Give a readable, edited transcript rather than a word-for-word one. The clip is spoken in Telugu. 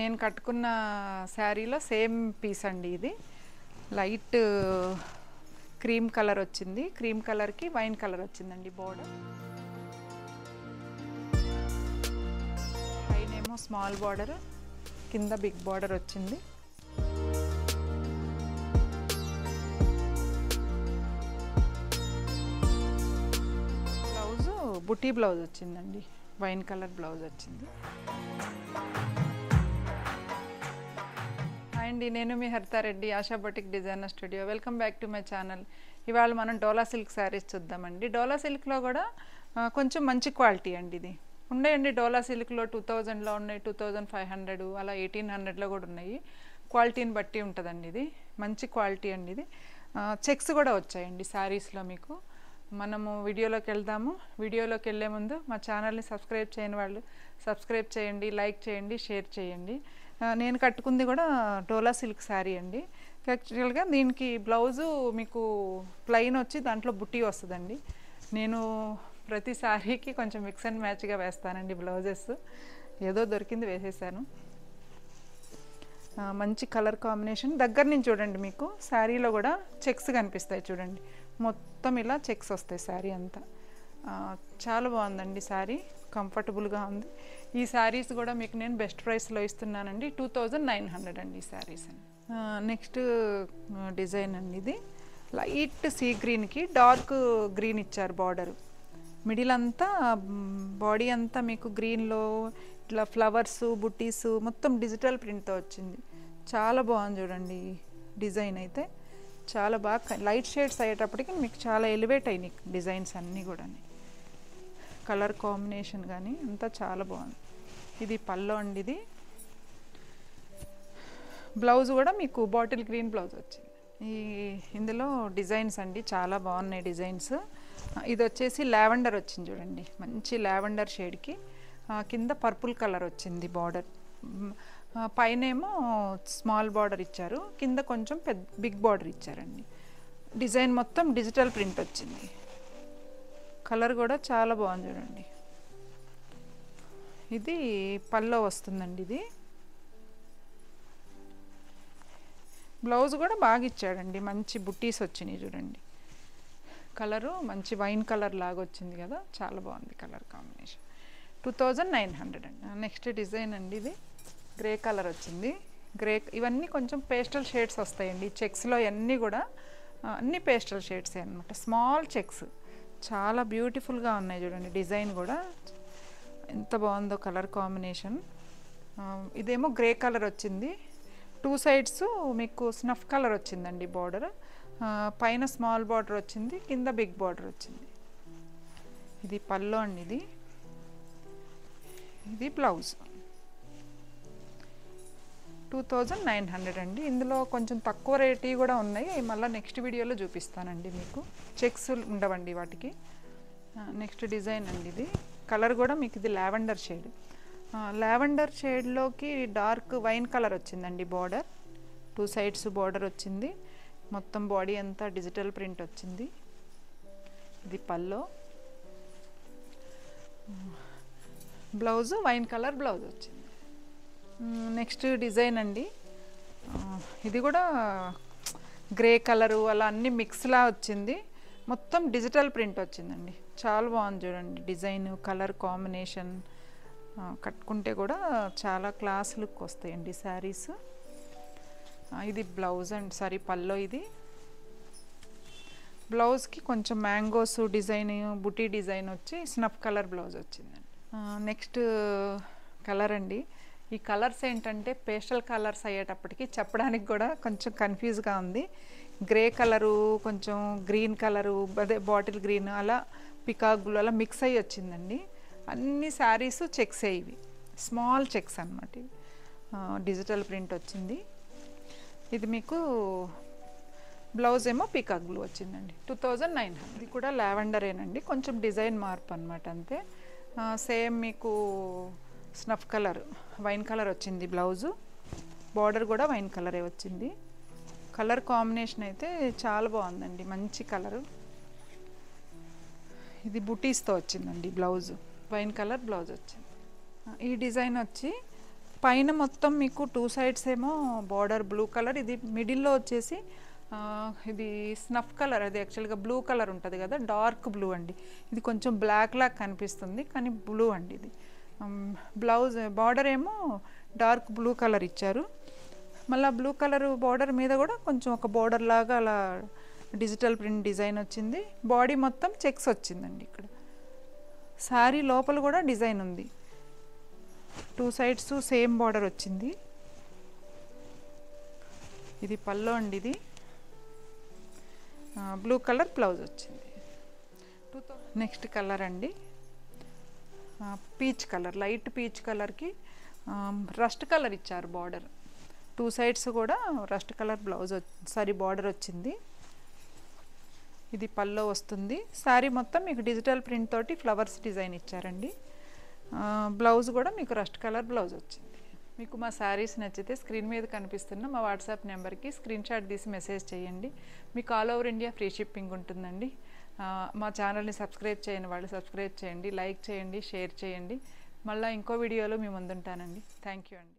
నేను కట్టుకున్న శారీలో సేమ్ పీస్ అండి ఇది. లైట్ క్రీమ్ కలర్ వచ్చింది, క్రీమ్ కలర్కి వైన్ కలర్ వచ్చిందండి బోర్డర్. పైనేమో స్మాల్ బార్డర్, కింద బిగ్ బార్డర్ వచ్చింది. బ్లౌజు బుటీ బ్లౌజ్ వచ్చిందండి, వైన్ కలర్ బ్లౌజ్ వచ్చింది. అండి నేను మీ Haritha Reddy, Asha boutique designer studio. Welcome back to my channel. ఇవాళ మనం డోలా సిల్క్ శారీస్ చూద్దామండి. డోలా సిల్క్లో కూడా కొంచెం మంచి క్వాలిటీ అండి. ఇది ఉన్నాయండి డోలా సిల్క్లో 2000లో ఉన్నాయి, 2500 అలా 1800లో కూడా ఉన్నాయి. క్వాలిటీని బట్టి ఉంటుందండి. ఇది మంచి క్వాలిటీ అండి. ఇది చెక్స్ కూడా వచ్చాయండి శారీస్లో. మీకు మనము వీడియోలోకి వెళ్దాము. వీడియోలోకి వెళ్ళే ముందు మా ఛానల్ని సబ్స్క్రైబ్ చేయని వాళ్ళు సబ్స్క్రైబ్ చేయండి, లైక్ చేయండి, షేర్ చేయండి. నేను కట్టుకుంది కూడా డోలా సిల్క్ శారీ అండి. యాక్చువల్గా దీనికి బ్లౌజు మీకు ప్లెయిన్ వచ్చి దాంట్లో బుట్టి వస్తుందండి. నేను ప్రతి శారీకి కొంచెం మిక్స్ అండ్ మ్యాచ్గా వేస్తానండి బ్లౌజెస్. ఏదో దొరికింది వేసేసాను. మంచి కలర్ కాంబినేషన్. దగ్గర నుంచి చూడండి, మీకు శారీలో కూడా చెక్స్ కనిపిస్తాయి చూడండి. మొత్తం ఇలా చెక్స్ వస్తాయి శారీ అంతా. చాలా బాగుందండి శారీ, కంఫర్టబుల్గా ఉంది. ఈ శారీస్ కూడా మీకు నేను బెస్ట్ ప్రైస్లో ఇస్తున్నానండి. 2900 అండి ఈ శారీస్ అండి. నెక్స్ట్ డిజైన్ అండి. ఇది లైట్ సీ గ్రీన్కి డార్క్ గ్రీన్ ఇచ్చారు బార్డరు. మిడిల్ అంతా బాడీ అంతా మీకు గ్రీన్లో ఇట్లా ఫ్లవర్స్, బుట్టీస్ మొత్తం డిజిటల్ ప్రింట్తో వచ్చింది. చాలా బాగుంది చూడండి. డిజైన్ అయితే చాలా బాగా లైట్ షేడ్స్ అయ్యేటప్పటికి మీకు చాలా ఎలివేట్ అయినాయి డిజైన్స్ అన్నీ కూడా. కలర్ కాంబినేషన్ కానీ అంతా చాలా బాగుంది. ఇది పల్లో అండి. ఇది బ్లౌజ్ కూడా మీకు బాటిల్ గ్రీన్ బ్లౌజ్ వచ్చింది. ఇందులో డిజైన్స్ అండి చాలా బాగున్నాయి డిజైన్స్. ఇది వచ్చేసి లావెండర్ వచ్చింది చూడండి, మంచి లావెండర్ షేడ్కి కింద పర్పుల్ కలర్ వచ్చింది బార్డర్. పైనేమో స్మాల్ బార్డర్ ఇచ్చారు, కింద కొంచెం బిగ్ బార్డర్ ఇచ్చారండి. డిజైన్ మొత్తం డిజిటల్ ప్రింట్ వచ్చింది. కలర్ కూడా చాలా బాగుంది చూడండి. ఇది పల్లో వస్తుందండి. ఇది బ్లౌజ్ కూడా బాగా ఇచ్చాడండి, మంచి బుట్టీస్ వచ్చినాయి చూడండి. కలరు మంచి వైన్ కలర్ లాగా వచ్చింది కదా, చాలా బాగుంది కలర్ కాంబినేషన్. 2900 అండి. నెక్స్ట్ డిజైన్ అండి. ఇది గ్రే కలర్ వచ్చింది. గ్రే ఇవన్నీ కొంచెం పేస్టల్ షేడ్స్ వస్తాయండి. చెక్స్లో అన్నీ కూడా అన్ని పేస్టల్ షేడ్సే అనమాట. స్మాల్ చెక్స్ చాలా బ్యూటిఫుల్గా ఉన్నాయి చూడండి. డిజైన్ కూడా ఎంత బాగుందో కలర్ కాంబినేషన్. ఇదేమో గ్రే కలర్ వచ్చింది. 2 సైడ్స్ మీకు స్నఫ్ కలర్ వచ్చిందండి బార్డర్. పైన స్మాల్ బార్డర్ వచ్చింది, కింద బిగ్ బార్డర్ వచ్చింది. ఇది పల్లో అండి. ఇది బ్లౌజ్. 2900 అండి. ఇందులో కొంచెం తక్కువ రేట్ కూడా ఉన్నాయి, మళ్ళీ నెక్స్ట్ వీడియోలో చూపిస్తానండి మీకు. చెక్స్ ఉండవండి వాటికి. నెక్స్ట్ డిజైన్ అండి. ఇది కలర్ కూడా మీకు ఇది లావెండర్ షేడ్. లావెండర్ షేడ్లోకి డార్క్ వైన్ కలర్ వచ్చిందండి బార్డర్. 2 సైడ్స్ బార్డర్ వచ్చింది. మొత్తం బాడీ అంతా డిజిటల్ ప్రింట్ వచ్చింది. ఇది పల్లో. బ్లౌజ్ వైన్ కలర్ బ్లౌజ్ వచ్చింది. నెక్స్ట్ డిజైన్ అండి. ఇది కూడా గ్రే కలరు అలా అన్ని మిక్స్లా వచ్చింది. మొత్తం డిజిటల్ ప్రింట్ వచ్చిందండి. చాలా బాగుంది చూడండి డిజైన్, కలర్ కాంబినేషన్. కట్టుకుంటే కూడా చాలా క్లాస్ లుక్ వస్తాయండి శారీస్. ఇది బ్లౌజ్ అండ్ సారీ పల్లో. ఇది బ్లౌజ్కి కొంచెం మ్యాంగోస్ డిజైన్, బుటీ డిజైన్ వచ్చి స్నఫ్ కలర్ బ్లౌజ్ వచ్చిందండి. నెక్స్ట్ కలర్ అండి. ఈ కలర్స్ ఏంటంటే పేస్టల్ కలర్స్ అయ్యేటప్పటికి చెప్పడానికి కూడా కొంచెం కన్ఫ్యూజ్గా ఉంది. గ్రే కలరు, కొంచెం గ్రీన్ కలరు, అదే బాటిల్ గ్రీన్, అలా పికాక్ బ్లూ అలా మిక్స్ అయ్యి వచ్చిందండి. అన్ని శారీస్ చెక్స్ ఇవి స్మాల్ చెక్స్ అన్నమాట. ఇవి డిజిటల్ ప్రింట్ వచ్చింది. ఇది మీకు బ్లౌజ్ ఏమో పికాక్ బ్లూ వచ్చిందండి. 2900. ఇది కూడా లావెండరేనండి, కొంచెం డిజైన్ మార్పు అనమాట అంతే. సేమ్ మీకు స్నఫ్ కలర్ వైన్ కలర్ వచ్చింది బ్లౌజు. బార్డర్ కూడా వైన్ కలరే వచ్చింది. కలర్ కాంబినేషన్ అయితే చాలా బాగుందండి, మంచి కలరు. ఇది బుటీస్తో వచ్చిందండి బ్లౌజు. వైన్ కలర్ బ్లౌజ్ వచ్చింది. ఈ డిజైన్ వచ్చి పైన మొత్తం మీకు 2 సైడ్స్ ఏమో బార్డర్ బ్లూ కలర్, ఇది మిడిల్లో వచ్చేసి ఇది స్నఫ్ కలర్, అది యాక్చువల్గా బ్లూ కలర్ ఉంటుంది కదా, డార్క్ బ్లూ అండి. ఇది కొంచెం బ్లాక్ లాగా కనిపిస్తుంది కానీ బ్లూ అండి ఇది. బ్లౌజ్ బార్డర్ ఏమో డార్క్ బ్లూ కలర్ ఇచ్చారు. మళ్ళీ బ్లూ కలర్ బార్డర్ మీద కూడా కొంచెం ఒక బార్డర్ లాగా అలా డిజిటల్ ప్రింట్ డిజైన్ వచ్చింది. బాడీ మొత్తం చెక్స్ వచ్చిందండి. ఇక్కడ శారీ లోపల కూడా డిజైన్ ఉంది. 2 సైడ్స్ సేమ్ బార్డర్ వచ్చింది. ఇది పల్లో అండి. ఇది బ్లూ కలర్ బ్లౌజ్ వచ్చింది. నెక్స్ట్ కలర్ అండి పీచ్ కలర్, లైట్ పీచ్ కలర్కి రస్ట్ కలర్ ఇచ్చారు బార్డర్. 2 సైడ్స్ కూడా రస్ట్ కలర్ బ్లౌజ్ బార్డర్ వచ్చింది. ఇది పల్లో వస్తుంది. శారీ మొత్తం మీకు డిజిటల్ ప్రింట్ తోటి ఫ్లవర్స్ డిజైన్ ఇచ్చారండి. బ్లౌజ్ కూడా మీకు రస్ట్ కలర్ బ్లౌజ్ వచ్చింది. మీకు మా శారీస్ నచ్చితే స్క్రీన్ మీద కనిపిస్తున్న మా వాట్సాప్ నెంబర్కి స్క్రీన్ షాట్ తీసి మెసేజ్ చేయండి. మీకు all over India free shipping ఉంటుందండి. మా ఛానల్ని సబ్స్క్రైబ్ చేయని వాళ్ళు సబ్స్క్రైబ్ చేయండి, లైక్ చేయండి, షేర్ చేయండి. మళ్ళీ ఇంకో వీడియోలో మీ ముందుంటానండి. థ్యాంక్ యూ అండి.